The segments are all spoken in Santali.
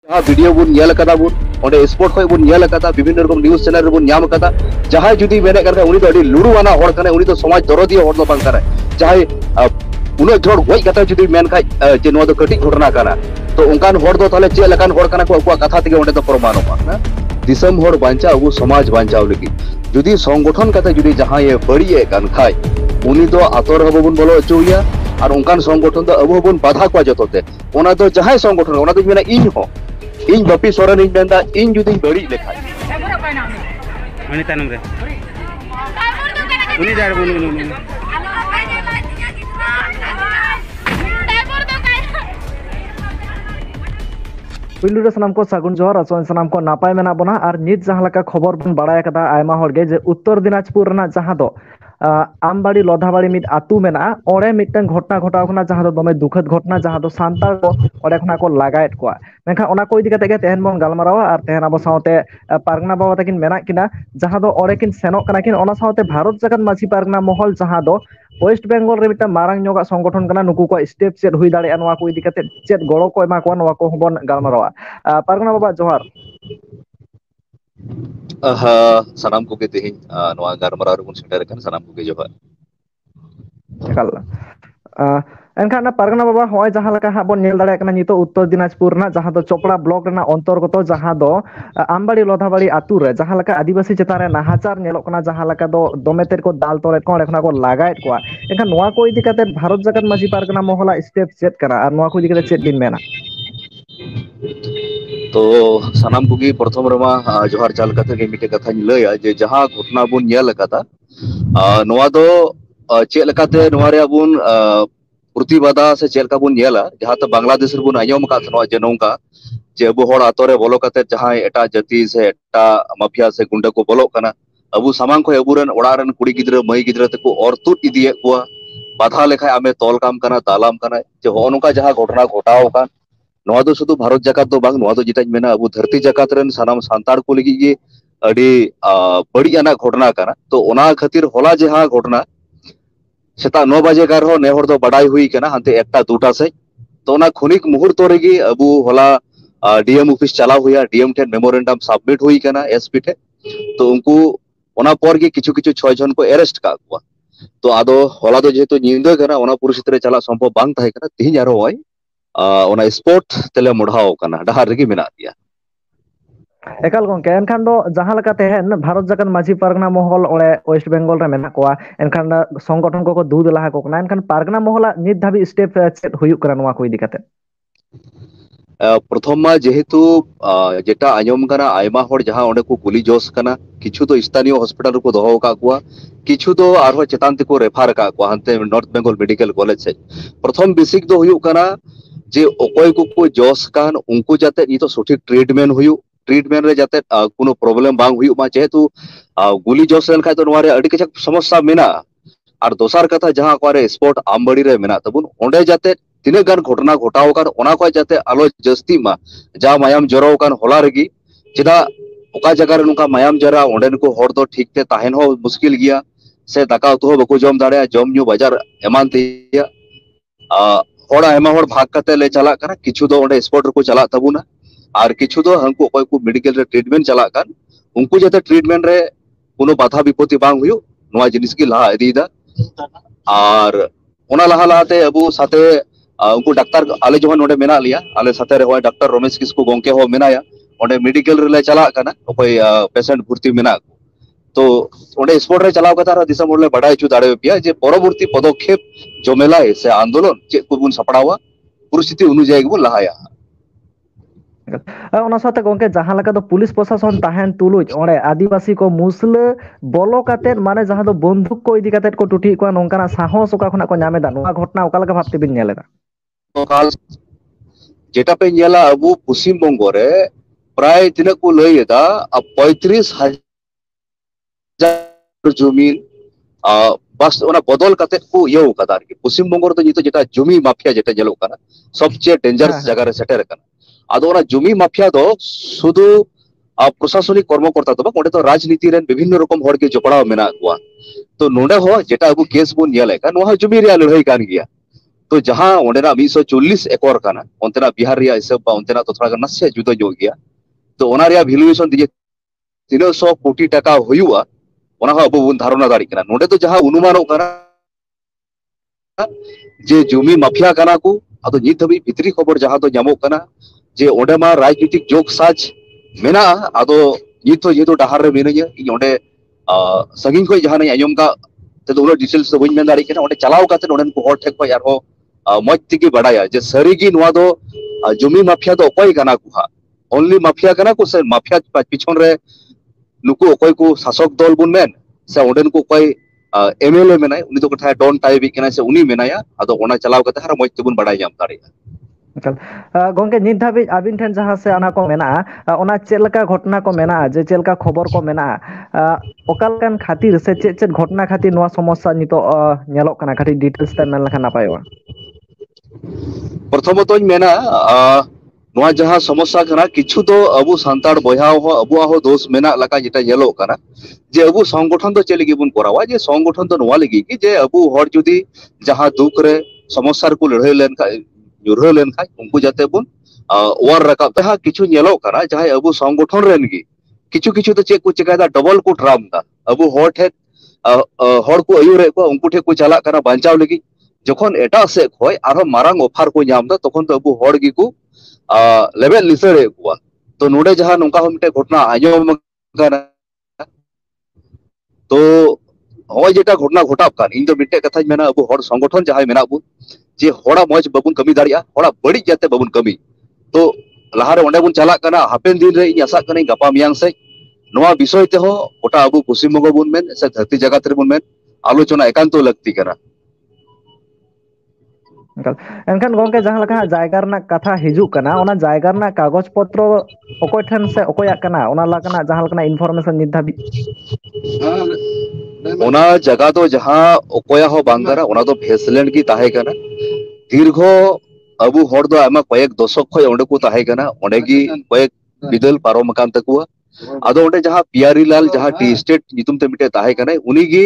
जहाँ वीडियो बुन नेल कदा बुन ओंडे स्पोर्ट खय बुन नेल कदा विभिन्न रकम न्यूज़ चैनल रे बुन ᱧᱟᱢ कदा जहाँ जुदी मेने कर उनी तो अडी लुरुवाना होड़ कने उनी तो समाज दरदिया होड़ दो बांग करे जहाँ उन जोड़ गई कथा जुदी मेन खाय जे नोवा दो कटिक घटना काना तो उनकान होड़ दो ताले चे लकान होड़ कना को अकुआ कथा तेगे ओंडे तो प्रमाणोगा ना दिसम होड़ बांचा अबु समाज बांचाव लगी जुदी संगठन कथा जुदी जहाँ ये बड़िए कान खाय उनी तो आतोर हबुन बोलो अचुया और उनकान संगठन तो अबु हबुन बाधा को जतोते ओना तो जहाँ संगठन ओना तो मेना इन हो इन बपी सोरेन इन मेंदा इन जुदी बड़ी लेखा उनी तानम रे उनी दार बुन पुलु रे सनाम को सागुन जोहर असोन सनाम को नापाय मेना बना और नित जहाँ लका खबर बन बड़ाय कदा आयमा होड़गे जे उत्तर दिनाजपुर रना जहाँ दो आमबाड़ी लोधाबाड़ी मिट आतु मेना ओड़े मिटन घटना घटाव खना जहाँ दो दमे दुखद घटना जहाँ दो सांतार को ओड़े खना को लगायत को मेखा ओना को इदी कते गे तेहन बन गालमारावा और तेहन अब सावते पारगना बाबा तकिन मेना किना जहाँ दो ओड़े किन सेनोक कना किन ओना सावते भारत जगत माछी पारगना महल जहाँ दो वेस्ट बेंगल रे मिटा मारांग नोगा संगठन कना नुकु को स्टेप चेत हुई दाड़े अनवा को इदी कते चेत गड़ो को एमा को नवा को बन गालमारावा पारगना बाबा जोहार सनाम को के तेही नवा गारमरा रुन सेटर कन सनाम को के जोहार एकल एनखान पारगना बाबा होय जहाँ लका हा बन नेल दाड़े कना नितो उत्तर दिनाजपुर ना जहाँ दो चोपड़ा ब्लॉक रना अंतर्गत जहाँ दो आमबाड़ी लोधाबाड़ी आतु रे जहाँ लका आदिवासी चेतान रे नाहाचार नेलो कना जहाँ लका दो दोमेतेर को दाल तोरे को रेखना को लगायत को एनखान नवा को इदी कते भारत जगत माझी पारगना महला स्टेप चेत कना और नवा को इदी कते चेत दिन मेना तो सनाम को प्रथम रमा जोहार चाल कथा के मिटे कथा लया जे जहाँ घटना बुन नेल कदा नवा दो चेल लकाते नवा रे बुन प्रतिबादा से चेल का बुन नेला जहाँ तो बांग्लादेश रे बुन आयम का नवा जे नोंका जे अबु होड़ आतोरे बोलो कते जहाँ एटा जाति से एटा माफिया से गुंडा को बोलो कना अबु सामांग को अबुरन ओड़ारन कुड़ी गिद्रा मई गिद्रा तको और तुट इदिए को बाधा लेखा आमे तोल काम कना दालाम कना जे हो नोंका जहाँ घटना घटाव का नवा दो शुधु भारत जगत दो बांग नवा दो जिताज मेना अबु धरती जगत रन सानाम सांतार को लगी ये अडी बड़ी आना घटना कना तो ओना खातिर होला जहाँ घटना सेता 9 बजे गार हो नेहर दो बड़ाई हुई कना हंते एकटा दूटा से तो ओना खुनिक मुहूर्त रेगी अबु होला डीएम ऑफिस चला हुआ डीएम ठेन मेमोरेंडम सबमिट हुई कना एसपी ठे तो उनको ओना पर के किछु किछु 6 जन को अरेस्ट का हुआ तो आदो होला दो जेतो निंदो कना ओना परिस्थिति रे चला संभव बांग थाहे कना तिहिन आरो होय ओना स्पोर्ट तेले मुढ़ाव कना डहार रेगी मेना दिया एकल गंके एनखान दो जहाँ लका तेहन भारत जगत माझी पारगना महल ओड़े वेस्ट बेंगल रे मेना कोआ एनखान संगठन को दूध लाहा को कना एनखान पारगना महला नित धाबी स्टेप चेत हुयुक करा नवा को इदी कते प्रथम मा जेहेतु जेटा आयम कना आयमा होड़ जहाँ ओंडे को गुली जोस कना किछु तो स्थानीय हॉस्पिटल को दोहो का कुआ किछु तो आरो चेतान को रेफर का कुआ हंते नॉर्थ बेंगल मेडिकल कॉलेज से प्रथम बेसिक दो हुयुक कना जे ओकोय को जोस कान उनको जाते नी तो सठिक ट्रीटमेंट हुयुक ट्रीटमेंट रे जाते कोनो प्रॉब्लम बांग हुयुक मा जेहेतु गुली जोस लेन खाय तो नवारे अडी किछ समस्या मेना और दोसार कथा जहाँ को स्पोर्ट आमबाड़ी रे मेना तबुन ओंडे जाते तिने गान घटना घटाव कान ओना को जाते आलो जस्ती मा जा मायाम जराव कान होला रेगी चेदा ओका जगह रे नुका मायाम जरा ओंडेन को होड़ तो ठीक ते ताहेन हो मुश्किल गिया से दाका उतु हो बको जम दाड़े जम न्यू बाजार एमान तिया होड़ा एमा होड़ भाग कते ले चला कना किछु दो ओंडे स्पोर्ट को चला तबुना और किछु दो हंको कोई को मेडिकल रे ट्रीटमेंट चला कान उनको जाते ट्रीटमेंट रे कोनो बाधा विपत्ति बांग हुयो नवा जिनिस की लहा इदीदा और ओना लहा लहाते अबु साथे उनको डॉक्टर आले जोहन ओंडे मेना लिया आले साथे रे होय डॉक्टर रमेश किस्कू गोंके हो मेनाया ओंडे मेडिकल रे ले चला काना कोई पेशेंट भर्ती मेना तो ओंडे स्पोर्ट रे चलाव कथा दिसम ओले बडाय छु दाड़े पिया जे परवर्ती पदक्षेप जमेला से आंदोलन चे को बुन सपड़ावा परिस्थिति अनुଯାयी को लहाया ओना साथे गंके जहाँ लका दो पुलिस प्रशासन ताहेन तुलुज ओड़े आदिवासी को मुसले बोलो काते माने जहाँ दो बंदूक को इदी काते को टुटी को नोंकाना साहस ओका खना को ᱧᱟᱢᱮᱫᱟ नोआ घटना ओका लका भाबते बिन नेलेदा तो काल जेटा पे नेला अबु पश्चिम बंगो रे प्राय तिना को लयदा 35,000 जमीन बस ओना बदल काते को यौ कदा कि पश्चिम बंगो रे तो जेटा जमी माफिया जेटा जेलो काना सबसे डेंजरस जगह रे सेटर काना आदो ओना जमी माफिया दो शुधु प्रशासनिक कर्मकर्ता तो ओंडे तो राजनीति रेन विभिन्न रकम होड़ के जपड़ाव मेना कुआ तो नोंडे हो जेटा अबु केस बुन नेले का नोहा जमी रे लड़ाई कान गिया तो जहां ओंडेना 140 एकड़ काना ओंतेना बिहार रिया हिसाब बा ओंतेना तो थोड़ा नसे जुदा जो गया तो ओना रिया वैल्यूएशन दिए 300 कोटी टाका हुआ ओना हो अबो बुन धारणा दाड़ी कना नोडे तो जहां अनुमानों कना जे जमी माफिया कना को अदो नित हबी भितरी खबर जहां तो जामो कना जे ओंडे मा राजनीतिक जोग साज मेना अदो नित जेतो डहार रे मेनया इ ओंडे संगिन को जहां आयम का तो उन डिटेल्स तो बइन मेन दाड़ी कना ओंडे चलाव काते ओंडे को हर ठेक को यार हो मज तिगी बड़ाया जे सरीगी नवा दो जमी माफिया तो अकोय कना को हा ओनली माफिया कना को से माफिया पिछन रे नुकु अकोय को शासक दल बुन मेन से ओंडेन को अकोय एमएलए मेनाय उनी तो कथा डॉन टाइप कना से उनी मेनाया अदो ओना चलाव काते हर मज तिबुन बड़ाय जाम दाड़िया गोंके नित धाबी आबिन ठेन जहां से आना को मेना ओना चेलका घटना को मेना जे चेलका खबर को मेना ओकालकान खातिर से चेद घटना खातिर नवा समस्या नितो नेलोक कना खातिर डिटेल्स ते मेन लखा नापायवा प्रथमतः मेना नवा जहां समस्या कना किछु तो अबु सांताड़ बया हो अबुआ हो दोष मेना लका जेटा येलो कना जे अबु संगठन तो चेलगी बुन करावा जे संगठन तो नवा लगी कि जे अबु हर जुदी जहां दुख रे समस्या को लड़ाई लेन का युरह लेन का उनको जाते बुन वार रकाब तहा किछु येलो कना जहां अबु संगठन रेन गी किछु किछु तो चेक को चिकादा डबल को ट्राम दा अबु हर ठे हर को अयुरे को उनको ठे को चला कना बांचाव लगी जखन एटा से खय आरो मारांग ऑफर को नाम दा तखन तो अबु हर गी को लेवल लिसरे को तो नोडे जहां नोका हो मिटे घटना आजम कना तो होय जेटा घटना घटाप कान इन तो मिटे कथा मेना अबु हर संगठन जहां मेना बु जे हड़ा मज बबुन कमी दाड़िया हड़ा बड़ी जाते बबुन कमी तो लहारे ओंडे बुन चला कना हापेन दिन रे इन आशा कने गपा मियांग से नोवा विषय ते हो गोटा अबु पश्चिम बंग बुन मेन से धरती जगत रे बुन मेन आलोचना एकांतो लगती कना एनखान गोंके जहां लका जायगा रना कथा हिजुक कना ओना जायगा रना कागज पत्र ओकोय ठन से ओकोया कना ओना लकना जहां लकना इनफॉरमेशन नित धाबी ओना जगह तो जहां ओकोया हो बांगरा ओना तो भेसलैंड की ताहे कना दीर्घ अबु हर दो आमा कयेक दशक खय ओंडे को ताहे कना ओंडे की कयेक बिदल पारोम कान तकुआ आदो ओंडे जहां पियारी लाल जहां टी स्टेट नितुम ते मिटे ताहे कना उनी गी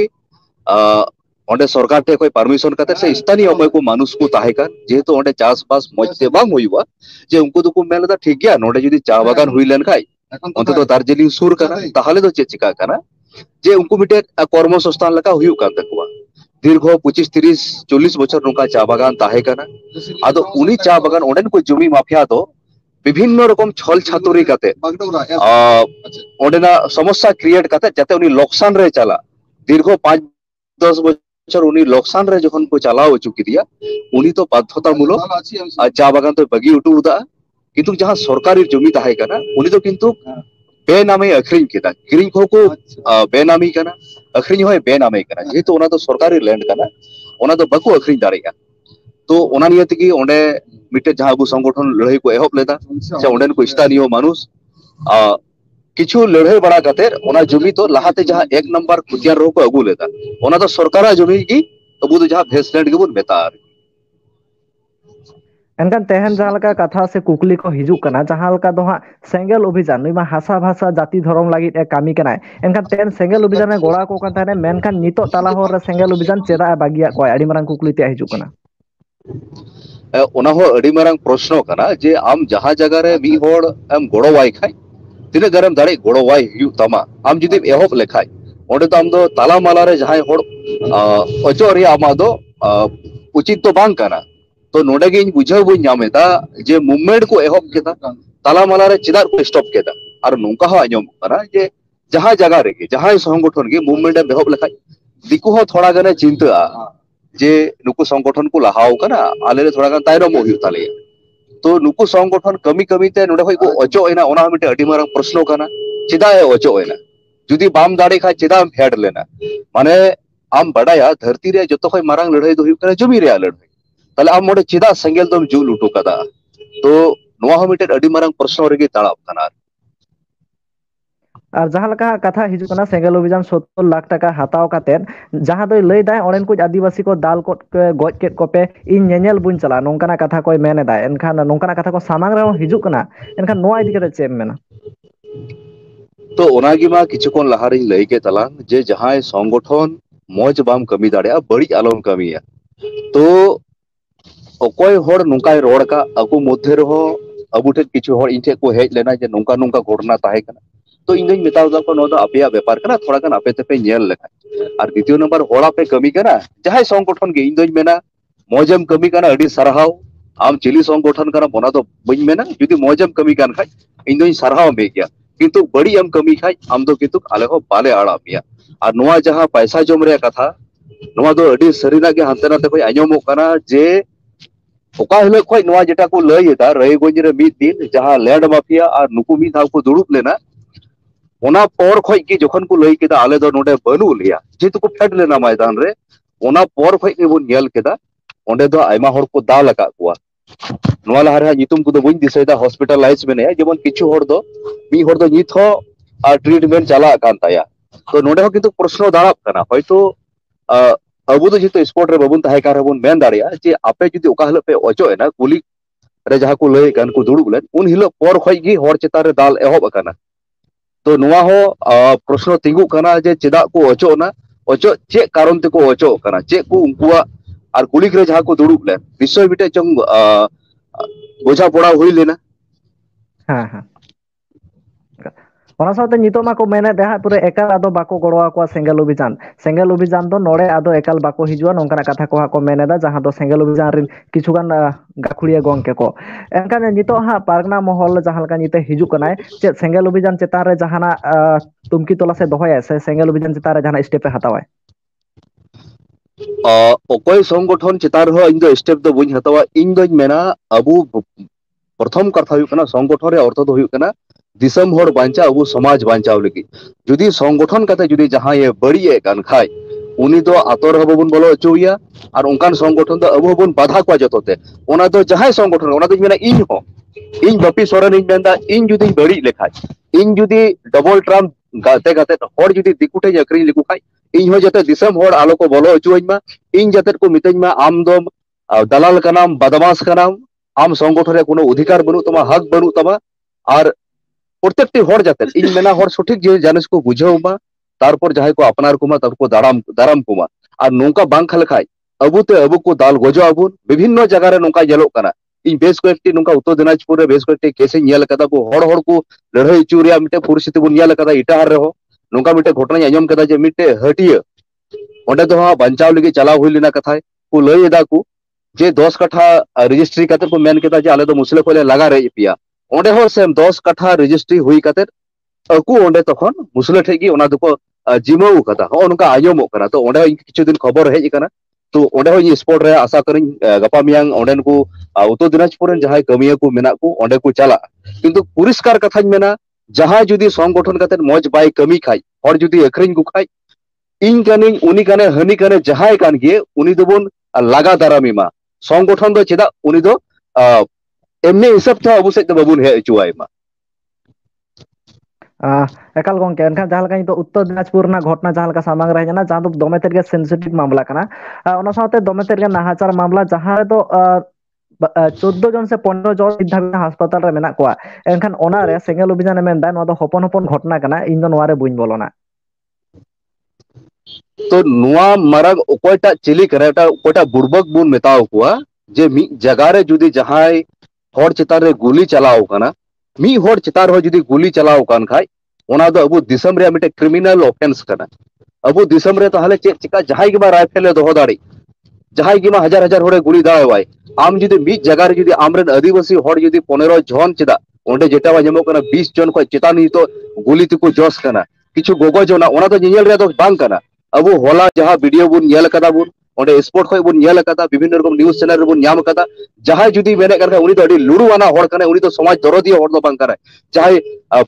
ओंडे सरकार टे कोई परमिशन काते से स्थानीय अमय को मानुष को ताहे कान जेहेतु ओंडे चास बास मजते बांग होइबा जे उनको तो को मेलदा ठीक गया नोडे जदी चा बागान हुई लेन खाय अंत तो दार्जिलिंग सुर कना ताहले तो चे चिका कना जे उनको मिटे कर्म संस्थान लका हुयु कान तकुआ दीर्घ 25-30-40 बछर नोका चा बागान ताहे कना आदो उनी चा बागान ओंडेन को जमी माफिया तो विभिन्न रकम छल छातुरी काते ओंडेना समस्या क्रिएट काते जाते उनी लोकसान रे चला दीर्घ 5-10 बछर उनी लोकसान रे जखन को चलाव चुकी दिया उनी तो बाध्यतामूलक चा बागान तो बगी उटू उदा किंतु जहां सरकारी जमी ताहे कना उनी तो किंतु बेनामे अखरिन केदा किरिन को बेनामी कना अखरिन होय बेनामे कना जेहेतु ओना तो सरकारी लैंड कना ओना तो बको अखरिन दाड़िया तो ओना नियति की ओंडे मिटे जहां अबु संगठन लड़ाई को एहब लेदा से ओंडेन को स्थानीय मानुष किछु लड़ाई बड़ा काते ओना जमी तो लहाते जहां एक नंबर खुतियार रो को अगु लेदा ओना तो सरकारा जमी की अबु तो जहां भेसलैंड के बुन बेतार एनखान तेहन जहां लका कथा से कुकली को हिजुक कना जहां लका दो हां सेंगेल अभियान नुमा हासा भाषा जाति धर्म लागि कामी कनाय एनखान तेन सेंगेल अभियान गोड़ा को कान थाने मेनखान नितो ताला होर सेंगेल अभियान चेदा बागिया को आडी मारंग कुकली ते हिजुक कना ओना हो अडी मारंग प्रश्न कना जे आम जहां जगह रे मी होड़ एम गोड़ो वाई खाय तिने गरम दाड़े गोड़ो वाई हुयु तमा आम जुदी एहोप लेखाय ओंडे तो आम दो ताला माला रे जहां होड़ अचो रे आमा दो उचित तो बांग कना तो नोडे गे बुझाव बो नामेदा जे मूवमेंट को एहब केदा ताला माला रे चिदार को स्टॉप केदा और नोंका हो आजम कना जे जहां जगह रे जहां संगठन के मूवमेंट एहब लेखाय दिकु हो थोड़ा गने चिंता जे नुकु संगठन को लहाव कना आले रे थोड़ा गन तायरम होयु ताले तो नुकु संगठन कमी कमी ते नोडे होय को अचो एना ओना मिटे अडी मारंग प्रश्न कना चिदा ए अचो एना जुदी बाम दाड़े खा चिदा फेड लेना माने आम बड़ाया धरती रे जतो खय मारंग लड़ाई दो हुयु कना जमी रे लड़ाई ताले आम मोडे चिदा सेंगेल दम जुल उटू कदा तो नोआ हो मिटे अडी मारंग प्रश्न रेगे ताड़ाब कना और जहां लका कथा हिजुकना सेंगेल अभियान 70 लाख टाका हताव कातेन जहां दो लई दाय ओनेन को आदिवासी को दाल को गज केट कोपे इन नेनेल बुन चला नोंकाना कथा कोई मेने दाय एनखान नोंकाना कथा को सामांग रे हिजुकना एनखान नोआ इदी करे चेम मेना तो ओनागी मा किछु कोन लहारे लई के तला जे जहां संगठन मौज बाम कमी दाड़िया बड़ी आलम कमिया तो अकोय होड़ नुकाय रोड़ का अको मध्य रहो अबू ठे किछु होड़ इन ठे को हेज लेना जे नुका नुका घटना ताहे कना तो इन दिन मेताव दा को नो दा अपया व्यापार कना थोड़ा गन आपे तेपे नेल लेखा और द्वितीय नंबर होड़ा पे कमी कना जहाय संगठन गे इन दिन मेना मौजम कमी कना अडी सरहाव आम चिली संगठन कना बना तो बई मेना जुदी मौजम कमी कान खाय इन दिन सरहाव मे गया किंतु बड़ी एम कमी खाय आम दो किंतु आले हो बाले आड़ा मिया और नोआ जहां पैसा जम रे कथा नोआ दो अडी सरीना के हांते नाते कोई आंजमो कना जे ओका हिलो खोय नोआ जेटा को लयदा रयगंज रे मिद दिन जहां लैंड माफिया और नुकु मिद धाव को दुड़ुब लेना ओना पर खोय की जखन को लय केदा आले दो नोडे बनु लिया जेतु को फेड लेना मैदान रे ओना पर खोय के बोन नेल केदा ओंडे दो आयमा होड़ को दाल लगा कुआ नोआ लहारे नितुम को दो बइन दिसैदा हॉस्पिटलाइज मेने जेमन किछु होड़ दो मी होड़ दो नित हो ट्रीटमेंट चला कान ताया तो नोडे हो किंतु प्रश्न दाड़ाब कना होयतो अबू तो जितो स्पोर्ट रे बाबुन ताहे कार बन मेन दाड़िया जे आपे जुदी ओका हिलो पे ओचो एना गुली रे जहां को लय कान को दुड़ुब लेन उन हिलो पर खोय गी होड़ चेता रे दाल एहोब अकाना तो नुआ हो प्रश्न तिंगु कना जे चेदा को ओचोना ओचो चे कारण ते को ओचो कना चे को उनकुआ और गुलिक रे जहां को दुड़ुब लेन विषय बिटे चंग बोझा पड़ा हुई लेना हाँ हाँ ᱚᱱᱟ ᱥᱟᱶᱛᱮ ᱱᱤᱛᱚᱜ ᱢᱟᱠᱚ ᱢᱮᱱᱮᱫ ᱦᱟᱸᱜ ᱯᱩᱨᱟᱹ ᱮᱠᱟᱞ ᱟᱫᱚ ᱵᱟᱠᱚ ᱜᱚᱲᱚ ᱟᱠᱚᱣᱟ ᱥᱮᱸᱜᱮᱞ ᱚভিযান ᱫᱚ ᱱᱚᱰᱮ ᱟᱫᱚ ᱮᱠᱟᱞ ᱵᱟᱠᱚ ᱦᱤᱡᱩᱜᱼᱟ ᱱᱚᱝᱠᱟᱱᱟᱜ ᱠᱟᱛᱷᱟ ᱠᱚ ᱦᱟᱸᱜ ᱠᱚ ᱢᱮᱱᱮᱫᱟ ᱡᱟᱦᱟᱸ ᱫᱚ ᱥᱮᱸᱜᱮᱞ ᱚভিযান ᱨᱮᱱ ᱠᱤᱪᱷᱩᱜᱟᱱ ᱜᱟᱹᱠᱷᱩᱲᱤᱭᱟᱹ ᱜᱚᱝᱠᱮ ᱠᱚ ᱮᱱᱠᱷᱟᱱ ᱱᱤᱛᱚᱜ ᱦᱟᱸᱜ ᱯᱟᱨᱜᱟᱱᱟ ᱢᱚᱦᱚᱞ ᱡᱟᱦᱟᱸ ᱞᱮᱠᱟ ᱱᱤᱛᱚᱜ ᱦᱤᱡᱩᱜ ᱠᱟᱱᱟᱭ ᱪᱮᱫ ᱥᱮᱸᱜᱮᱞ ᱚভিযান ᱪᱮᱛᱟᱱ ᱨᱮ ᱡᱟᱦᱟᱱᱟᱜ ᱛᱩᱢᱠᱤ ᱛᱚᱞᱟᱥᱮ ᱫᱚᱦᱚᱭᱟ ᱥᱮ ᱥᱮᱸᱜᱮᱞ ᱚভিযান ᱪᱮᱛᱟᱱ ᱨᱮ ᱡᱟᱦᱟᱱᱟᱜ ᱥᱴᱮᱯ ᱮ ᱦᱟᱛᱟᱣᱟ ओकोय संगठन चितार हो इन दो स्टेप दो बुझ हतवा इन दो मेना अबू प्रथम कथा हुई कना संगठन रे अर्थ दो हुई कना दिसम होड़ बांचा अबू समाज बांचाव लगी जुदी संगठन कते जुदी जहां ये बड़ी ए कान खाय उनी दो आतर हबन बोलो अचुया और उनकान संगठन दो अबू हबन बाधा को जतोते ओना दो जहां संगठन ओना दो मेना इन हो इन बपी सोरेन इन मेंदा इन जुदी बड़ी लेखाय इन जुदी डबल ट्राम गाते गाते होड़ जुदी दिकुटे अकरी लिकु खाय इन हो जते दिसम होड़ आलो को बोलो अचुइमा इन जते को मितइमा आम दो दलाल कनाम बदमाश कनाम आम संगठन रे कोनो अधिकार बनु तमा हक बनु तमा और प्रत्येकटी होड़ जाते इन मेना होड़ सठिक जे जानिस को बुझाउमा तारपर जहाय को अपनार कुमा तारको दाराम कुमा और नोंका बांग खलखाय अबुते अबु को दाल गोजो अबुन विभिन्न जगह रे नोंका जेलो कना इन बेस को एकटी नोंका उत्तर दिनाजपुर रे बेस को एकटी केसे नेल कदा को होड़ को लड़ाई चूरिया मिटे परिस्थिति बुन नेल कदा इटाहार रे हो नोंका मिटे घटना आंजम कदा जे मिटे हटिया ओंडे दो हां बंचाव लगी चलाव हुई लेना कथा को लय एदा को जे 10 कट्ठा रजिस्ट्री कते को मेन केदा जे आले दो मुसले कोले लगा रे पिया ओंडे हो सेम 10 कट्ठा रजिस्ट्री हुई कते अकु ओंडे तखन मुसले ठेगी ओना दको जिमाउ कदा हो उनका आयमो कना तो ओंडे किछु दिन खबर हेज कना तो ओंडे हो स्पोर्ट रे आशा करिन गपा मियांग ओंडेन को उत्तर दिनाजपुर रेन जहाय कमिया को मेना को ओंडे को चला किंतु पुरस्कार कथाñ मेना जहां जुदी संगठन कते मौज बाय कमी खाय और जुदी अखरिन को खाय इन कानिन उनी काने हनी काने जहाय कान गे उनी दोबन लागा दारामीमा संगठन दो चेदा उनी दो एमने हिसाब था अबु सेद बाबुन हे अचुआयमा एकाल गंके एनखान जहां लका नितो उत्तर दिनाजपुर ना घटना जहां लका सामांग रह जना जहां दो दोमे तेरगे सेंसिटिव मामला कना ओना साथे दोमे तेरगे नाहाचार मामला जहां रे दो 14 जन से 15 जन सिद्धाबी हास्पताल रे मेना कोआ एनखान ओना रे सेंगेल अभियान मेनदा नो दो हपन हपन घटना कना इन दो नोआ रे बुइन बोलोना तो नुआ मरग ओकोटा चिली करेटा ओकोटा बुड़बक बुन मेताव कुआ जे मी जगह रे जुदी जहाय होड़ चितार रे गुली चलाव कना मी होड़ चितार हो जुदी गुली चलाव कान खाय ओना दो अबु दिसम रे मिटे क्रिमिनल ऑफेंस कना अबु दिसम रे ताहले चे चिका जहाय के बा राइफल ले दोहो दाड़ी जहाय के मा हजार हजार होड़े गुली दावाय आम जुदी मी जगह रे जुदी आमरेन आदिवासी होड़ जुदी 15 जन चिदा ओंडे जेटा वा जमो कना 20 जन को चेतानी तो गुली तिको जोस कना किछु गोगो जोना ओना तो नियल रे दो बांग कना अबु होला जहां वीडियो बुन नेल कदा बुन ओंडे स्पोर्ट खोय बुन नेल कदा विभिन्न रकम न्यूज़ चैनल रे बुन न्याम कदा जहां जुदी मेने कर उनी तो अडी लुड़ुवाना होड़ कने उनी तो समाज दरदिया होड़ दो बांग करा जहां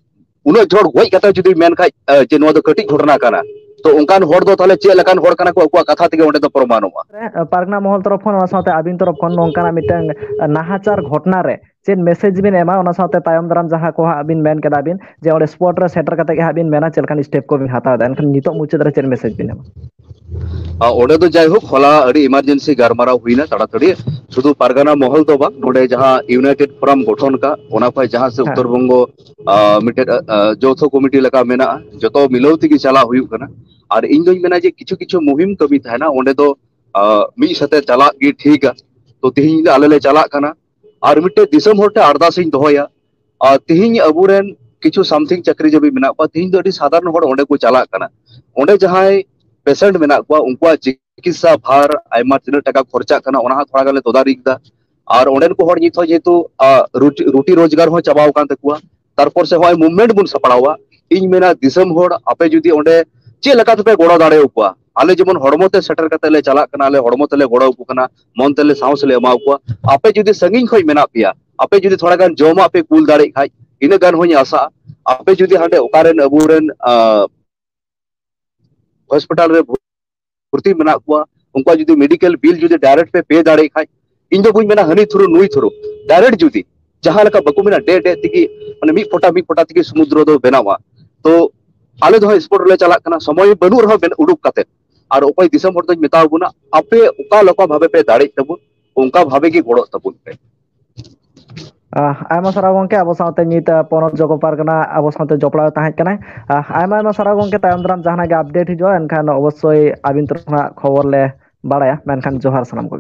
उनो जोड़ गोय कता जुदी मेन खाय जे नो दो कटी घटना कना तो उनकान होड़ दो ताले चे लकान होड़ कना को अकुआ कथा तिगे ओंडे तो प्रमाणवा पारगना महल तरफ खन साथे आबिन तरफ खन नोंकाना मिटंग नाहाचार घटना रे चेन मेसेज बिन एमा ओना साथे तायम दराम जहां को आबिन मेन केदा बिन जे ओंडे स्पॉट रे सेटर कते के आबिन मेना चेलकान स्टेप को बिन हाताव दा एनखान नितो मुचाद रे चेन मेसेज बिन एमा ओंडे तो जाय होक होला अडी इमरजेंसी गारमाराव हुइना ताड़ाताड़ी शुधु पारगना महल तो बा नोडे जहां यूनाइटेड फोरम गठन का ओना फाय जहां से उत्तर बंगो मिटे जौथो कमिटी लका मेना जतो मिलौती की चला हुयु कना और इन दोई मेना जे किछु किछु मुहिम कमी थाना ओंडे दो मी साथे चला गी ठीक तो तिहिं आले ले चला कना और मिट्टे दिसम होटे अरदास इन दोहया तिहिं अबुरेन किछु समथिंग चक्री जबी मेना को तिहिं दो अति साधारण होड़ ओंडे को चला कना ओंडे जहां पेशेंट मेना को उनका चिकित्सा भार आयमा तिना टाका खर्चा कना ओना थोड़ा गाले तदारीकदा और ओंडेन को होड़ नित हो जेतु रूटी रोजगार हो चाबाव कान तकुआ तारपर से होय मूवमेंट बुन सपड़ावा इन मेना दिसम होड़ आपे जुदी ओंडे चे लका तपे गोड़ो दाड़े उकुआ आले जेमन हड़मोते सेटर कते ले चला कना आले हड़मोते ले गोड़ो उकु कना मन तेले साहस ले एमाव को आपे जुदी संगिन खय मेना पिया आपे जुदी थोड़ा गान जोमा पे कुल दाड़े खाय इन गान होय आशा आपे जुदी हांडे ओकारेन अबुरेन हॉस्पिटल रे भर्ती मेना को उनका जुदी मेडिकल बिल जुदी डायरेक्ट पे दाड़े खाय इन दो बुñ मेना हनी थ्रू नुई थ्रू डायरेक्ट जुदी जहां लका बकु मेना डे डे तिगी माने मी फोटा तिगी समुद्र दो बेनावा तो आले दो स्पोर्ट ले चला कना समय बनु रह उडुक काते और उपाय दिसम हर तो मेताव बुना आपे उका लका भाबे पे दाड़े तबुन उनका भाबे की गोड़ो तबुन पे आयमा सारा गंके अब साथे नित पनत जगो पारगना अब साथे जपड़ा ताहें कना आयमा सारा गंके तायम द्राम जहाना के अपडेट हिजो एनखान अवश्य आबिन तरफना खबर ले बाड़ाया मेनखान जोहार सनम को